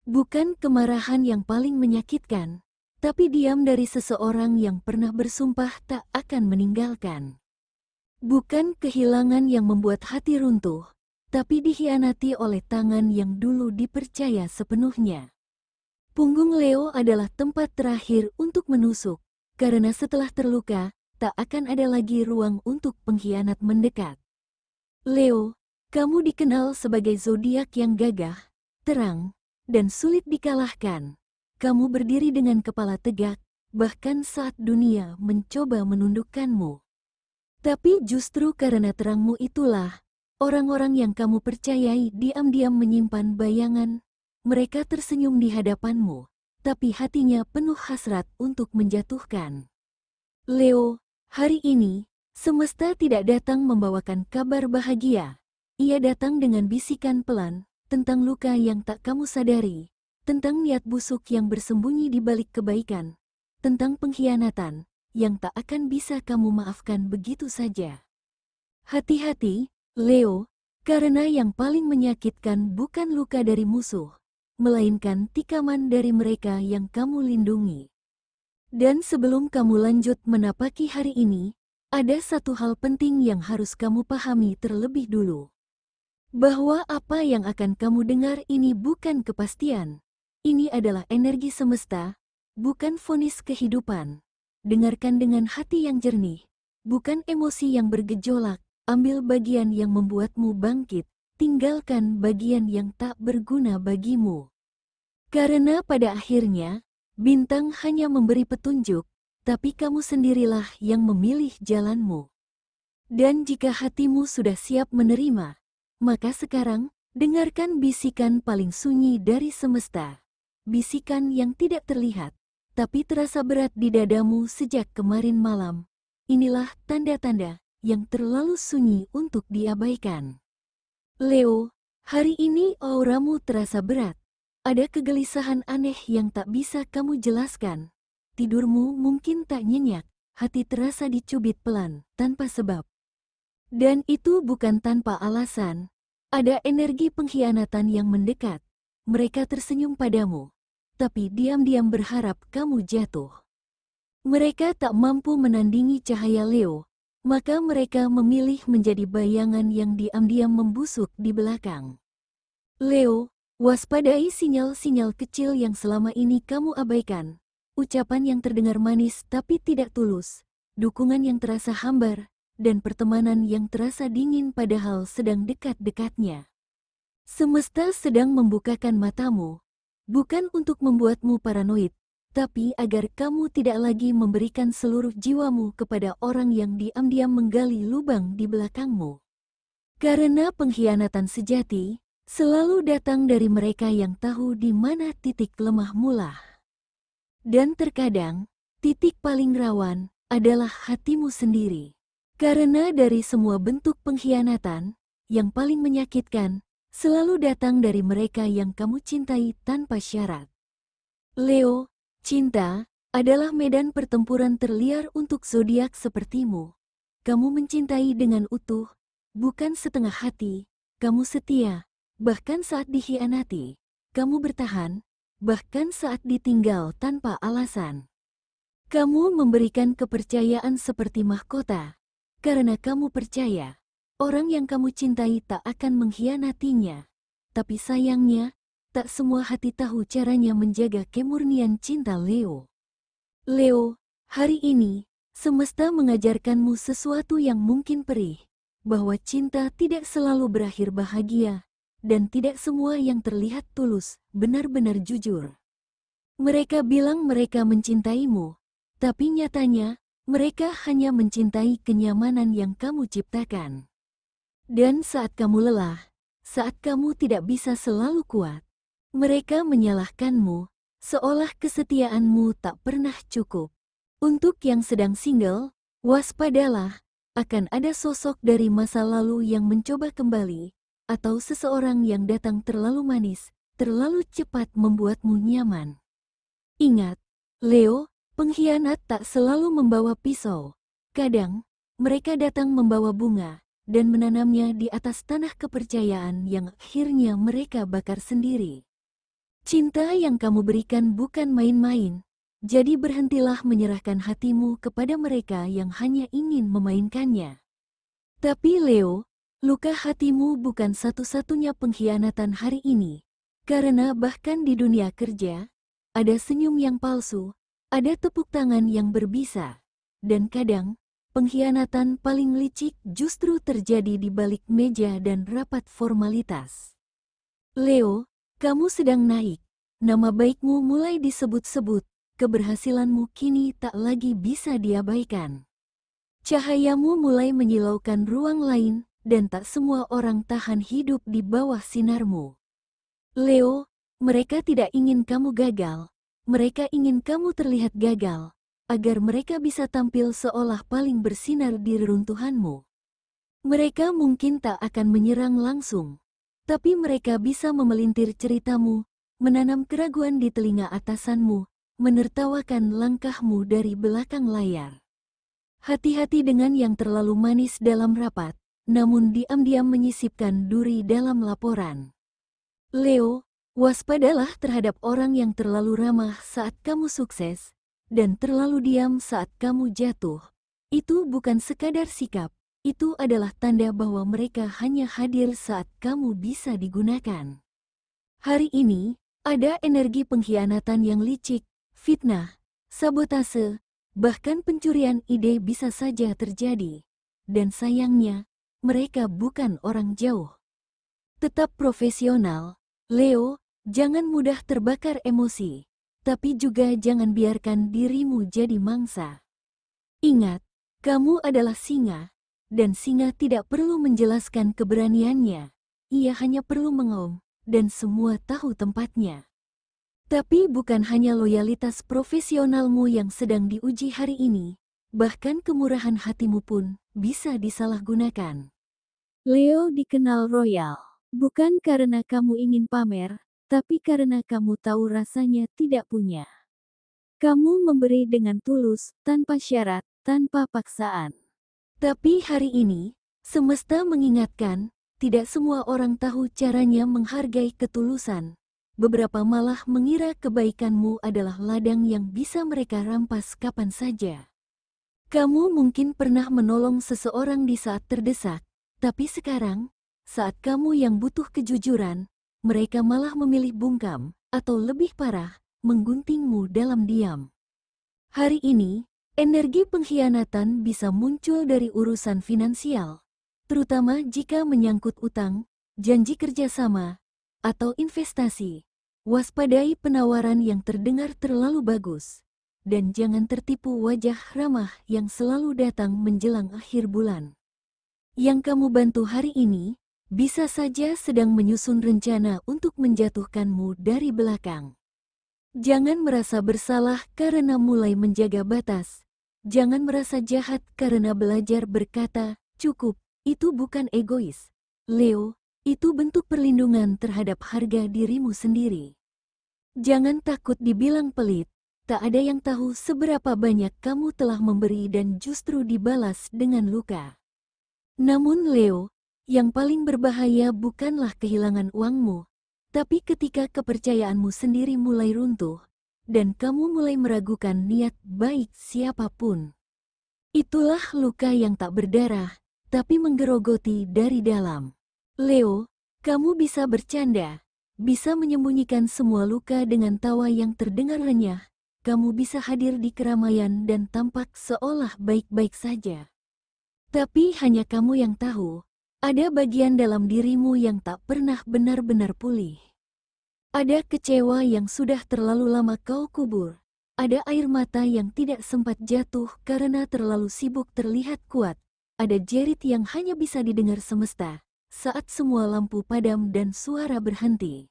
Bukan kemarahan yang paling menyakitkan, tapi diam dari seseorang yang pernah bersumpah tak akan meninggalkan. Bukan kehilangan yang membuat hati runtuh, tapi dikhianati oleh tangan yang dulu dipercaya sepenuhnya. Punggung Leo adalah tempat terakhir untuk menusuk, karena setelah terluka, tak akan ada lagi ruang untuk pengkhianat mendekat. Leo, kamu dikenal sebagai zodiak yang gagah, terang, dan sulit dikalahkan. Kamu berdiri dengan kepala tegak, bahkan saat dunia mencoba menundukkanmu. Tapi justru karena terangmu itulah, orang-orang yang kamu percayai diam-diam menyimpan bayangan. Mereka tersenyum di hadapanmu, tapi hatinya penuh hasrat untuk menjatuhkan. Leo, hari ini, semesta tidak datang membawakan kabar bahagia. Ia datang dengan bisikan pelan, tentang luka yang tak kamu sadari, tentang niat busuk yang bersembunyi di balik kebaikan, tentang pengkhianatan yang tak akan bisa kamu maafkan begitu saja. Hati-hati, Leo, karena yang paling menyakitkan bukan luka dari musuh, melainkan tikaman dari mereka yang kamu lindungi. Dan sebelum kamu lanjut menapaki hari ini, ada satu hal penting yang harus kamu pahami terlebih dulu. Bahwa apa yang akan kamu dengar ini bukan kepastian. Ini adalah energi semesta, bukan vonis kehidupan. Dengarkan dengan hati yang jernih, bukan emosi yang bergejolak. Ambil bagian yang membuatmu bangkit, tinggalkan bagian yang tak berguna bagimu. Karena pada akhirnya, bintang hanya memberi petunjuk, tapi kamu sendirilah yang memilih jalanmu. Dan jika hatimu sudah siap menerima, maka sekarang, dengarkan bisikan paling sunyi dari semesta. Bisikan yang tidak terlihat, tapi terasa berat di dadamu sejak kemarin malam. Inilah tanda-tanda yang terlalu sunyi untuk diabaikan. Leo, hari ini auramu terasa berat. Ada kegelisahan aneh yang tak bisa kamu jelaskan. Tidurmu mungkin tak nyenyak, hati terasa dicubit pelan, tanpa sebab. Dan itu bukan tanpa alasan. Ada energi pengkhianatan yang mendekat. Mereka tersenyum padamu, tapi diam-diam berharap kamu jatuh. Mereka tak mampu menandingi cahaya Leo, maka mereka memilih menjadi bayangan yang diam-diam membusuk di belakang. Leo, waspadai sinyal-sinyal kecil yang selama ini kamu abaikan. Ucapan yang terdengar manis tapi tidak tulus, dukungan yang terasa hambar, dan pertemanan yang terasa dingin padahal sedang dekat-dekatnya. Semesta sedang membukakan matamu, bukan untuk membuatmu paranoid, tapi agar kamu tidak lagi memberikan seluruh jiwamu kepada orang yang diam-diam menggali lubang di belakangmu. Karena pengkhianatan sejati selalu datang dari mereka yang tahu di mana titik lemah mula. Dan terkadang, titik paling rawan adalah hatimu sendiri. Karena dari semua bentuk pengkhianatan, yang paling menyakitkan selalu datang dari mereka yang kamu cintai tanpa syarat. Leo, cinta adalah medan pertempuran terliar untuk zodiak sepertimu. Kamu mencintai dengan utuh, bukan setengah hati. Kamu setia, bahkan saat dikhianati. Kamu bertahan, bahkan saat ditinggal tanpa alasan. Kamu memberikan kepercayaan seperti mahkota, karena kamu percaya orang yang kamu cintai tak akan mengkhianatinya. Tapi sayangnya, tak semua hati tahu caranya menjaga kemurnian cinta Leo. Leo, hari ini, semesta mengajarkanmu sesuatu yang mungkin perih, bahwa cinta tidak selalu berakhir bahagia, dan tidak semua yang terlihat tulus benar-benar jujur. Mereka bilang mereka mencintaimu, tapi nyatanya, mereka hanya mencintai kenyamanan yang kamu ciptakan. Dan saat kamu lelah, saat kamu tidak bisa selalu kuat, mereka menyalahkanmu, seolah kesetiaanmu tak pernah cukup. Untuk yang sedang single, waspadalah, akan ada sosok dari masa lalu yang mencoba kembali, atau seseorang yang datang terlalu manis, terlalu cepat membuatmu nyaman. Ingat, Leo, pengkhianat tak selalu membawa pisau. Kadang, mereka datang membawa bunga, dan menanamnya di atas tanah kepercayaan yang akhirnya mereka bakar sendiri. Cinta yang kamu berikan bukan main-main, jadi berhentilah menyerahkan hatimu kepada mereka yang hanya ingin memainkannya. Tapi Leo, luka hatimu bukan satu-satunya pengkhianatan hari ini, karena bahkan di dunia kerja, ada senyum yang palsu, ada tepuk tangan yang berbisa, dan kadang, pengkhianatan paling licik justru terjadi di balik meja dan rapat formalitas. Leo, kamu sedang naik. Nama baikmu mulai disebut-sebut, keberhasilanmu kini tak lagi bisa diabaikan. Cahayamu mulai menyilaukan ruang lain, dan tak semua orang tahan hidup di bawah sinarmu. Leo, mereka tidak ingin kamu gagal. Mereka ingin kamu terlihat gagal, agar mereka bisa tampil seolah paling bersinar di reruntuhanmu. Mereka mungkin tak akan menyerang langsung, tapi mereka bisa memelintir ceritamu, menanam keraguan di telinga atasanmu, menertawakan langkahmu dari belakang layar. Hati-hati dengan yang terlalu manis dalam rapat, namun diam-diam menyisipkan duri dalam laporan. Leo, waspadalah terhadap orang yang terlalu ramah saat kamu sukses, dan terlalu diam saat kamu jatuh. Itu bukan sekadar sikap. Itu adalah tanda bahwa mereka hanya hadir saat kamu bisa digunakan. Hari ini, ada energi pengkhianatan yang licik, fitnah, sabotase, bahkan pencurian ide bisa saja terjadi. Dan sayangnya, mereka bukan orang jauh. Tetap profesional, Leo, jangan mudah terbakar emosi, tapi juga jangan biarkan dirimu jadi mangsa. Ingat, kamu adalah singa. Dan singa tidak perlu menjelaskan keberaniannya, ia hanya perlu mengaum, dan semua tahu tempatnya. Tapi bukan hanya loyalitas profesionalmu yang sedang diuji hari ini, bahkan kemurahan hatimu pun bisa disalahgunakan. Leo dikenal royal, bukan karena kamu ingin pamer, tapi karena kamu tahu rasanya tidak punya. Kamu memberi dengan tulus, tanpa syarat, tanpa paksaan. Tapi hari ini, semesta mengingatkan, tidak semua orang tahu caranya menghargai ketulusan. Beberapa malah mengira kebaikanmu adalah ladang yang bisa mereka rampas kapan saja. Kamu mungkin pernah menolong seseorang di saat terdesak, tapi sekarang, saat kamu yang butuh kejujuran, mereka malah memilih bungkam, atau lebih parah, mengguntingmu dalam diam. Hari ini, energi pengkhianatan bisa muncul dari urusan finansial, terutama jika menyangkut utang, janji kerjasama, atau investasi. Waspadai penawaran yang terdengar terlalu bagus, dan jangan tertipu wajah ramah yang selalu datang menjelang akhir bulan. Yang kamu bantu hari ini, bisa saja sedang menyusun rencana untuk menjatuhkanmu dari belakang. Jangan merasa bersalah karena mulai menjaga batas. Jangan merasa jahat karena belajar berkata, cukup, itu bukan egois. Leo, itu bentuk perlindungan terhadap harga dirimu sendiri. Jangan takut dibilang pelit, tak ada yang tahu seberapa banyak kamu telah memberi dan justru dibalas dengan luka. Namun Leo, yang paling berbahaya bukanlah kehilangan uangmu, tapi ketika kepercayaanmu sendiri mulai runtuh, dan kamu mulai meragukan niat baik siapapun. Itulah luka yang tak berdarah, tapi menggerogoti dari dalam. Leo, kamu bisa bercanda, bisa menyembunyikan semua luka dengan tawa yang terdengar renyah. Kamu bisa hadir di keramaian dan tampak seolah baik-baik saja. Tapi hanya kamu yang tahu, ada bagian dalam dirimu yang tak pernah benar-benar pulih. Ada kecewa yang sudah terlalu lama kau kubur. Ada air mata yang tidak sempat jatuh karena terlalu sibuk terlihat kuat. Ada jerit yang hanya bisa didengar semesta saat semua lampu padam dan suara berhenti.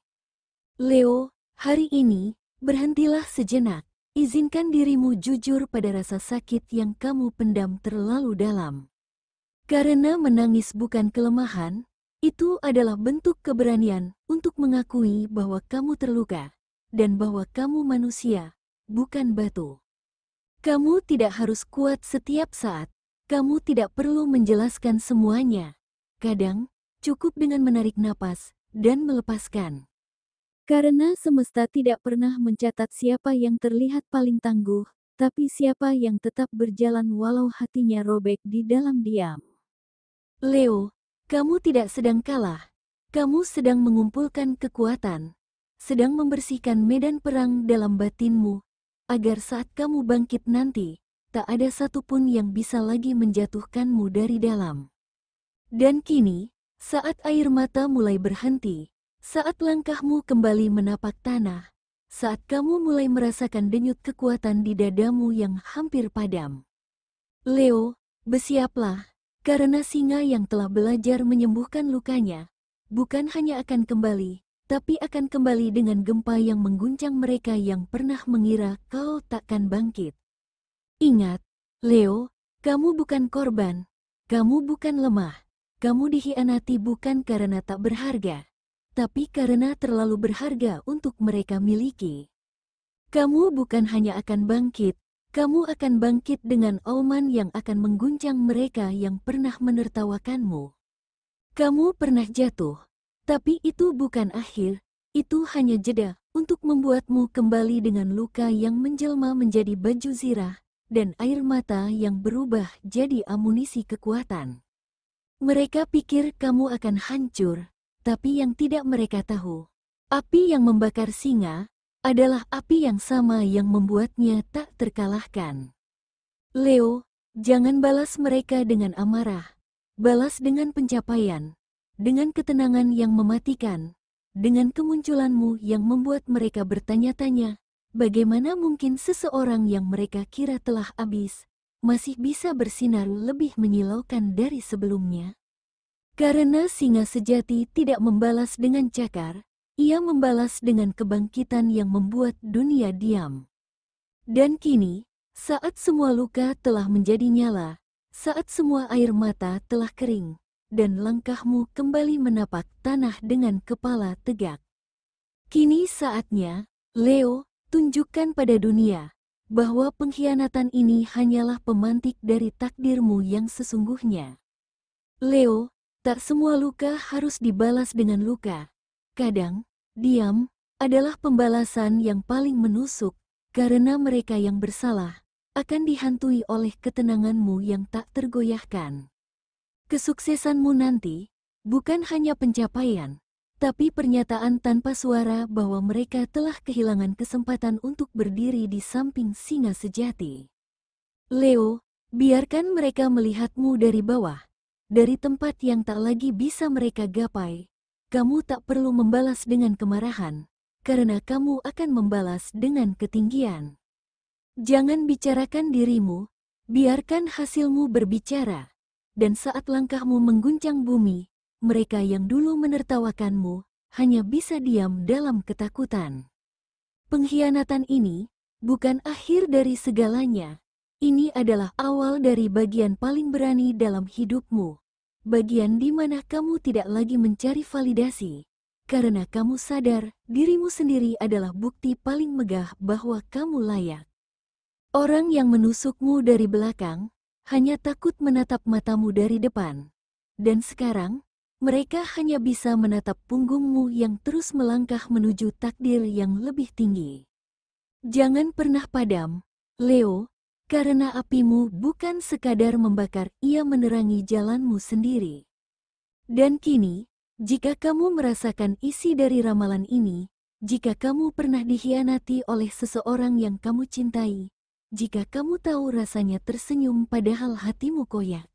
Leo, hari ini, berhentilah sejenak. Izinkan dirimu jujur pada rasa sakit yang kamu pendam terlalu dalam. Karena menangis bukan kelemahan, itu adalah bentuk keberanian untuk mengakui bahwa kamu terluka, dan bahwa kamu manusia, bukan batu. Kamu tidak harus kuat setiap saat, kamu tidak perlu menjelaskan semuanya. Kadang, cukup dengan menarik napas, dan melepaskan. Karena semesta tidak pernah mencatat siapa yang terlihat paling tangguh, tapi siapa yang tetap berjalan walau hatinya robek di dalam diam. Leo, kamu tidak sedang kalah. Kamu sedang mengumpulkan kekuatan, sedang membersihkan medan perang dalam batinmu, agar saat kamu bangkit nanti, tak ada satupun yang bisa lagi menjatuhkanmu dari dalam. Dan kini, saat air mata mulai berhenti, saat langkahmu kembali menapak tanah, saat kamu mulai merasakan denyut kekuatan di dadamu yang hampir padam. Leo, bersiaplah, karena singa yang telah belajar menyembuhkan lukanya, bukan hanya akan kembali, tapi akan kembali dengan gempa yang mengguncang mereka yang pernah mengira kau takkan bangkit. Ingat, Leo, kamu bukan korban, kamu bukan lemah, kamu dikhianati bukan karena tak berharga, tapi karena terlalu berharga untuk mereka miliki. Kamu bukan hanya akan bangkit, kamu akan bangkit dengan auman yang akan mengguncang mereka yang pernah menertawakanmu. Kamu pernah jatuh, tapi itu bukan akhir, itu hanya jeda untuk membuatmu kembali dengan luka yang menjelma menjadi baju zirah, dan air mata yang berubah jadi amunisi kekuatan. Mereka pikir kamu akan hancur, tapi yang tidak mereka tahu, api yang membakar singa adalah api yang sama yang membuatnya tak terkalahkan. Leo, jangan balas mereka dengan amarah, balas dengan pencapaian, dengan ketenangan yang mematikan, dengan kemunculanmu yang membuat mereka bertanya-tanya, bagaimana mungkin seseorang yang mereka kira telah habis, masih bisa bersinar lebih menyilaukan dari sebelumnya? Karena singa sejati tidak membalas dengan cakar, ia membalas dengan kebangkitan yang membuat dunia diam. Dan kini, saat semua luka telah menjadi nyala, saat semua air mata telah kering, dan langkahmu kembali menapak tanah dengan kepala tegak. Kini saatnya, Leo, tunjukkan pada dunia bahwa pengkhianatan ini hanyalah pemantik dari takdirmu yang sesungguhnya. Leo, tak semua luka harus dibalas dengan luka. Kadang, diam adalah pembalasan yang paling menusuk, karena mereka yang bersalah akan dihantui oleh ketenanganmu yang tak tergoyahkan. Kesuksesanmu nanti bukan hanya pencapaian, tapi pernyataan tanpa suara bahwa mereka telah kehilangan kesempatan untuk berdiri di samping singa sejati. Leo, biarkan mereka melihatmu dari bawah, dari tempat yang tak lagi bisa mereka gapai. Kamu tak perlu membalas dengan kemarahan, karena kamu akan membalas dengan ketinggian. Jangan bicarakan dirimu, biarkan hasilmu berbicara. Dan saat langkahmu mengguncang bumi, mereka yang dulu menertawakanmu hanya bisa diam dalam ketakutan. Pengkhianatan ini bukan akhir dari segalanya. Ini adalah awal dari bagian paling berani dalam hidupmu. Bagian di mana kamu tidak lagi mencari validasi, karena kamu sadar dirimu sendiri adalah bukti paling megah bahwa kamu layak. Orang yang menusukmu dari belakang hanya takut menatap matamu dari depan. Dan sekarang, mereka hanya bisa menatap punggungmu yang terus melangkah menuju takdir yang lebih tinggi. Jangan pernah padam, Leo, karena apimu bukan sekadar membakar, ia menerangi jalanmu sendiri. Dan kini, jika kamu merasakan isi dari ramalan ini, jika kamu pernah dikhianati oleh seseorang yang kamu cintai, jika kamu tahu rasanya tersenyum padahal hatimu koyak,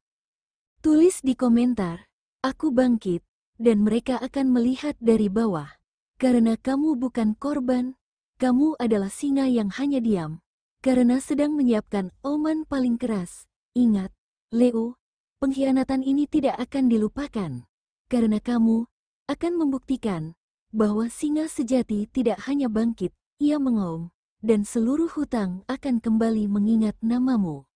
tulis di komentar, "Aku bangkit," dan mereka akan melihat dari bawah. Karena kamu bukan korban, kamu adalah singa yang hanya diam, karena sedang menyiapkan oman paling keras. Ingat, Leo, pengkhianatan ini tidak akan dilupakan, karena kamu akan membuktikan bahwa singa sejati tidak hanya bangkit, ia mengaum, dan seluruh hutang akan kembali mengingat namamu.